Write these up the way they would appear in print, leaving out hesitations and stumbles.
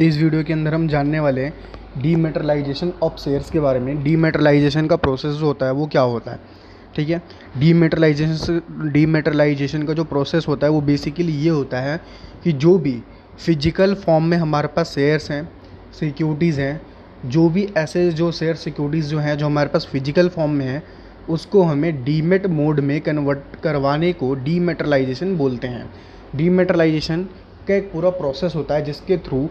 इस वीडियो के अंदर हम जानने वाले हैं डीमेटलाइजेशन ऑफ शेयर्स के बारे में। डीमेटलाइजेशन का प्रोसेस जो होता है वो क्या होता है, ठीक है। डीमेटलाइजेशन का जो प्रोसेस होता है वो बेसिकली ये होता है कि जो भी फिजिकल फॉर्म में हमारे पास शेयर्स हैं, सिक्योरिटीज़ हैं, जो भी ऐसे जो शेयर सिक्योरिटीज़ जो हैं जो हमारे पास फिजिकल फॉर्म में हैं, उसको हमें डीमेट मोड में कन्वर्ट करवाने को डीमेटलाइजेशन बोलते हैं। डीमेटलाइजेशन का एक पूरा प्रोसेस होता है जिसके थ्रू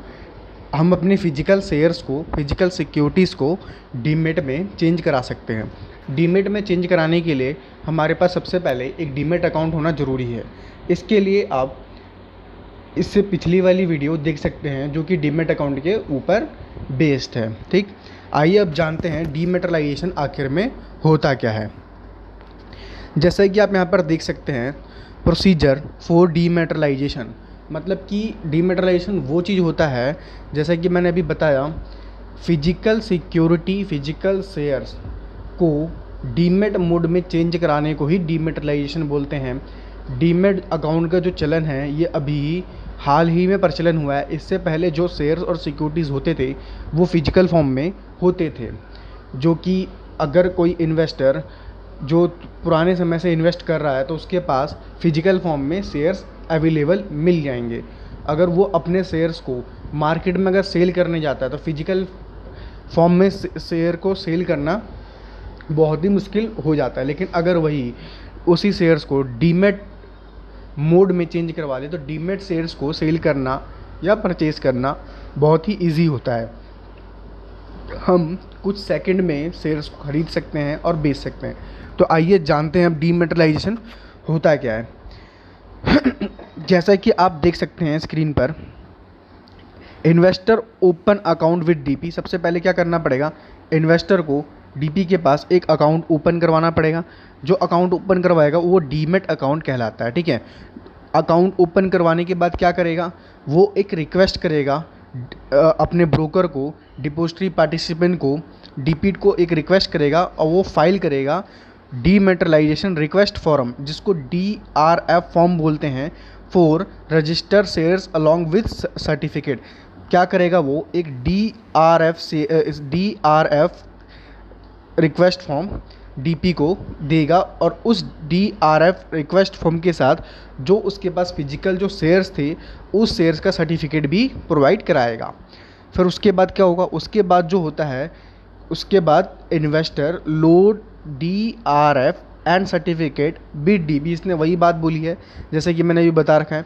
हम अपने फिजिकल शेयर्स को, फिजिकल सिक्योरिटीज़ को डीमेट में चेंज करा सकते हैं। डीमेट में चेंज कराने के लिए हमारे पास सबसे पहले एक डीमेट अकाउंट होना ज़रूरी है। इसके लिए आप इससे पिछली वाली वीडियो देख सकते हैं जो कि डीमेट अकाउंट के ऊपर बेस्ड है, ठीक। आइए अब जानते हैं डीमेटलाइजेशन आखिर में होता क्या है। जैसा कि आप यहाँ पर देख सकते हैं, प्रोसीजर फॉर डीमेटलाइजेशन, मतलब कि डीमेटलाइजेशन वो चीज़ होता है, जैसा कि मैंने अभी बताया, फिजिकल सिक्योरिटी, फिजिकल शेयर्स को डीमेट मोड में चेंज कराने को ही डीमेटलाइजेशन बोलते हैं। डीमेट अकाउंट का जो चलन है ये अभी हाल ही में प्रचलन हुआ है। इससे पहले जो शेयर्स और सिक्योरिटीज़ होते थे वो फिजिकल फॉर्म में होते थे, जो कि अगर कोई इन्वेस्टर जो पुराने समय से इन्वेस्ट कर रहा है तो उसके पास फिजिकल फॉर्म में शेयर्स अवेलेबल मिल जाएंगे। अगर वो अपने शेयर्स को मार्केट में अगर सेल करने जाता है तो फिजिकल फॉर्म में शेयर को सेल करना बहुत ही मुश्किल हो जाता है। लेकिन अगर वही उसी शेयर्स को डीमेट मोड में चेंज करवा दे तो डीमेट शेयर्स को सेल करना या परचेज़ करना बहुत ही ईजी होता है। हम कुछ सेकंड में शेयर्स को खरीद सकते हैं और बेच सकते हैं। तो आइए जानते हैं अब डीमेटलाइजेशन होता क्या है। जैसा कि आप देख सकते हैं स्क्रीन पर, investor open account with DP. सबसे पहले क्या करना पड़ेगा, इन्वेस्टर को डीपी के पास एक अकाउंट ओपन करवाना पड़ेगा। जो अकाउंट ओपन करवाएगा वो डीमेट अकाउंट कहलाता है, ठीक है। अकाउंट ओपन करवाने के बाद क्या करेगा, वो एक रिक्वेस्ट करेगा अपने ब्रोकर को, डिपॉजिटरी पार्टिसिपेंट को, डीपीट को एक रिक्वेस्ट करेगा और वो फाइल करेगा डीमेटलाइजेशन रिक्वेस्ट फॉर्म, जिसको DRF फॉर्म बोलते हैं, for register shares along with certificate. क्या करेगा वो, एक DRF रिक्वेस्ट फॉर्म डीपी को देगा और उस DRF रिक्वेस्ट फॉर्म के साथ जो उसके पास फिजिकल जो शेयर्स थे उस शेयर्स का सर्टिफिकेट भी प्रोवाइड कराएगा। फिर उसके बाद क्या होगा, उसके बाद जो होता है, उसके बाद investor load DRF and certificate with DP. इसने वही बात बोली है जैसे कि मैंने अभी बता रखा है।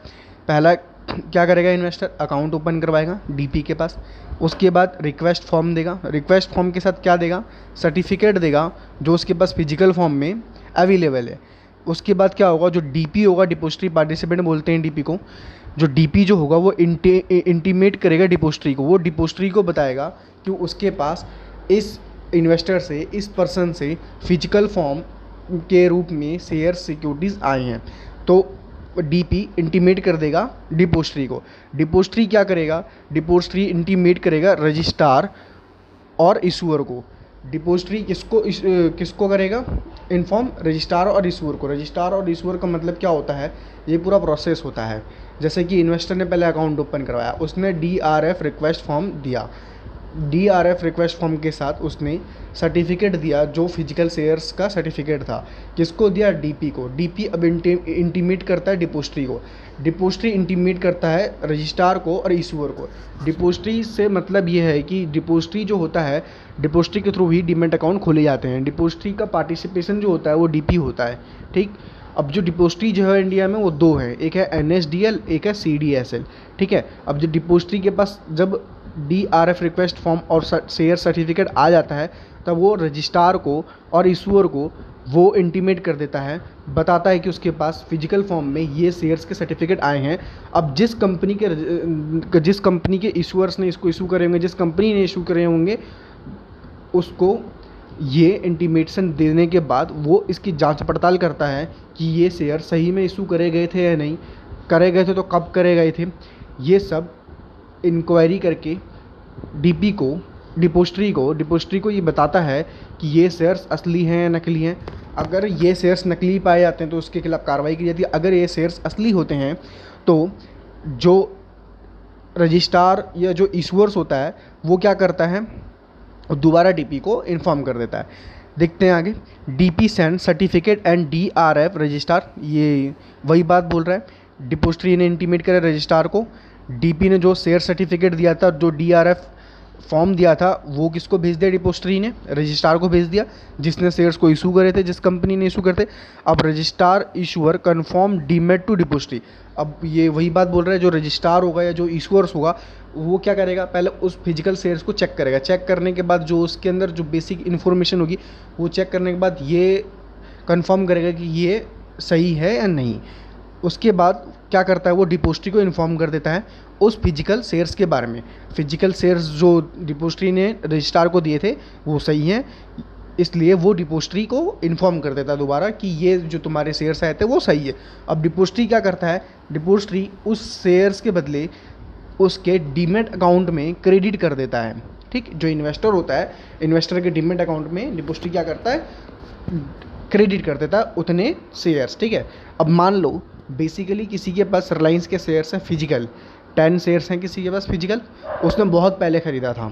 पहला क्या करेगा, इन्वेस्टर अकाउंट ओपन करवाएगा डीपी के पास, उसके बाद रिक्वेस्ट फॉर्म देगा, रिक्वेस्ट फॉर्म के साथ क्या देगा, सर्टिफिकेट देगा जो उसके पास फिजिकल फॉर्म में अवेलेबल है। उसके बाद क्या होगा, जो डीपी होगा, डिपॉजिटरी पार्टिसिपेंट बोलते हैं डीपी को, जो डीपी जो होगा वो इंटीमेट करेगा डिपॉजिटरी को, वो डिपॉजिटरी को बताएगा कि उसके पास इस इन्वेस्टर से, इस पर्सन से फिजिकल फॉर्म के रूप में शेयर सिक्योरिटीज़ आए हैं। तो डीपी इंटीमेट कर देगा डिपॉजिटरी को। डिपॉजिटरी क्या करेगा, डिपॉजिटरी इंटीमेट करेगा रजिस्ट्रार और इशूअर को। डिपॉजिटरी किसको करेगा, इन्फॉर्म रजिस्ट्रार और इशूअर को। रजिस्ट्रार और इशूअर का मतलब क्या होता है, ये पूरा प्रोसेस होता है। जैसे कि इन्वेस्टर ने पहले अकाउंट ओपन करवाया, उसने DRF रिक्वेस्ट फॉर्म दिया, DRF रिक्वेस्ट फॉर्म के साथ उसने सर्टिफिकेट दिया जो फिजिकल शेयर्स का सर्टिफिकेट था। किसको दिया, डीपी को। डीपी अब इंटीमेट करता है डिपॉजिटरी को, डिपॉजिटरी इंटीमेट करता है रजिस्ट्रार को और इशूअर को। डिपॉजिटरी से मतलब ये है कि डिपॉजिटरी जो होता है, डिपॉजिटरी के थ्रू ही डीमेट अकाउंट खोले जाते हैं। डिपॉजिटरी का पार्टिसिपेशन जो होता है वो डीपी होता है, ठीक। अब जो डिपॉजिटरी जो है इंडिया में वो दो हैं, एक है NSDL, एक है CDSL, ठीक है। अब जो डिपॉजिटरी के पास जब DRF रिक्वेस्ट फॉर्म और शेयर सर्टिफिकेट आ जाता है तब वो रजिस्ट्रार को और इशूअर को वो इंटीमेट कर देता है, बताता है कि उसके पास फिजिकल फॉर्म में ये शेयर्स के सर्टिफिकेट आए हैं। अब जिस कंपनी के इशूअर्स ने इसको इशू करे होंगे, जिस कंपनी ने इशू करे होंगे, उसको ये इंटीमेशन देने के बाद वो इसकी जांच पड़ताल करता है कि ये शेयर सही में इशू करे गए थे या नहीं, करे गए थे तो कब करे गए थे। ये सब इंक्वायरी करके डिपॉजिटरी को ये बताता है कि ये शेयर्स असली हैं या नकली हैं। अगर ये शेयर्स नकली पाए जाते हैं तो उसके खिलाफ कार्रवाई की जाती है। अगर ये शेयर्स असली होते हैं तो जो रजिस्ट्रार या जो इशूअर्स होता है वो क्या करता है, दोबारा डीपी को इन्फॉर्म कर देता है। देखते हैं आगे, DP send certificate and DRF registrar, ये वही बात बोल रहा है। डिपोजिटरी ने इंटीमेट करा रजिस्ट्रार को, डीपी ने जो शेयर सर्टिफिकेट दिया था, जो डीआरएफ फॉर्म दिया था, वो किसको भेज दिया, डिपोजिटरी ने रजिस्ट्रार को भेज दिया, जिसने शेयर्स को इशू करे थे, जिस कंपनी ने इशू करते। अब registrar issuer confirm demat to depository, अब ये वही बात बोल रहा है, जो रजिस्ट्रार होगा या जो इशूअर्स होगा वो क्या करेगा, पहले उस फिजिकल शेयर्स को चेक करेगा। चेक करने के बाद जो उसके अंदर जो बेसिक इन्फॉर्मेशन होगी वो चेक करने के बाद ये कंफर्म करेगा कि ये सही है या नहीं। उसके बाद क्या करता है, वो डिपोजिटरी को इन्फॉर्म कर देता है उस फिजिकल शेयर्स के बारे में। फिजिकल शेयर्स जो डिपोजिटरी ने रजिस्ट्रार को दिए थे वो सही हैं, इसलिए वो डिपोजिटरी को इन्फॉर्म कर देता है दोबारा कि ये जो तुम्हारे शेयर्स आए थे वो सही है। अब डिपोजिटरी क्या करता है, डिपोजिटरी उस शेयर्स के बदले उसके डीमेट अकाउंट में क्रेडिट कर देता है। ठीक, जो इन्वेस्टर होता है, इन्वेस्टर के डीमेट अकाउंट में डिपोजिटरी क्या करता है, क्रेडिट कर देता है उतने शेयर्स। ठीक है, अब मान लो बेसिकली किसी के पास रिलायंस के शेयर्स हैं फिजिकल, 10 शेयर्स हैं किसी के पास फिजिकल, उसने बहुत पहले ख़रीदा था।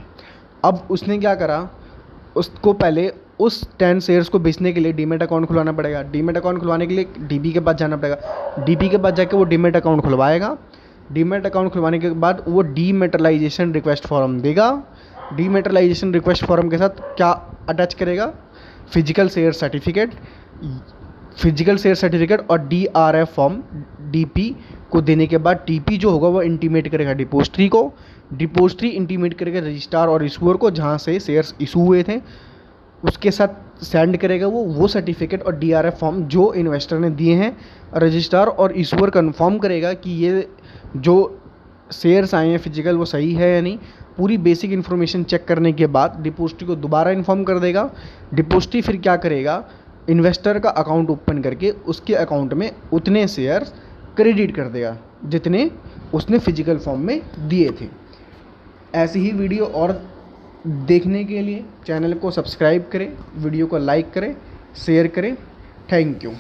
अब उसने क्या करा, उसको पहले उस 10 शेयर्स को बेचने के लिए डीमेट अकाउंट खुलवाना पड़ेगा। डीमेट अकाउंट खुलवाने के लिए डीपी के पास जाना पड़ेगा। डीपी के पास जाके वो डीमेट अकाउंट खुलवाएगा। डीमेट अकाउंट खुलवाने के बाद वो डीमेटलाइजेशन रिक्वेस्ट फॉर्म देगा। डीमेटलाइजेशन रिक्वेस्ट फॉर्म के साथ क्या अटैच करेगा, फिजिकल शेयर सर्टिफिकेट और डीआरएफ फॉर्म डीपी को देने के बाद डीपी जो होगा वो इंटीमेट करेगा डिपोजिटरी को, डिपोजिटरी इंटीमेट करेगा रजिस्ट्रार और इशूअर को जहाँ से शेयर्स इशू हुए थे, उसके साथ सेंड करेगा वो सर्टिफिकेट और डीआरएफ फॉर्म जो इन्वेस्टर ने दिए हैं। रजिस्ट्रार और इशूअर कंफर्म करेगा कि ये जो शेयर्स आए हैं फिजिकल वो सही है या नहीं। पूरी बेसिक इन्फॉर्मेशन चेक करने के बाद डिपोजिटरी को दोबारा इन्फॉर्म कर देगा। डिपोजिटरी फिर क्या करेगा, इन्वेस्टर का अकाउंट ओपन करके उसके अकाउंट में उतने शेयर्स क्रेडिट कर देगा जितने उसने फिजिकल फॉर्म में दिए थे। ऐसी ही वीडियो और देखने के लिए चैनल को सब्सक्राइब करें, वीडियो को लाइक करें, शेयर करें। Thank you.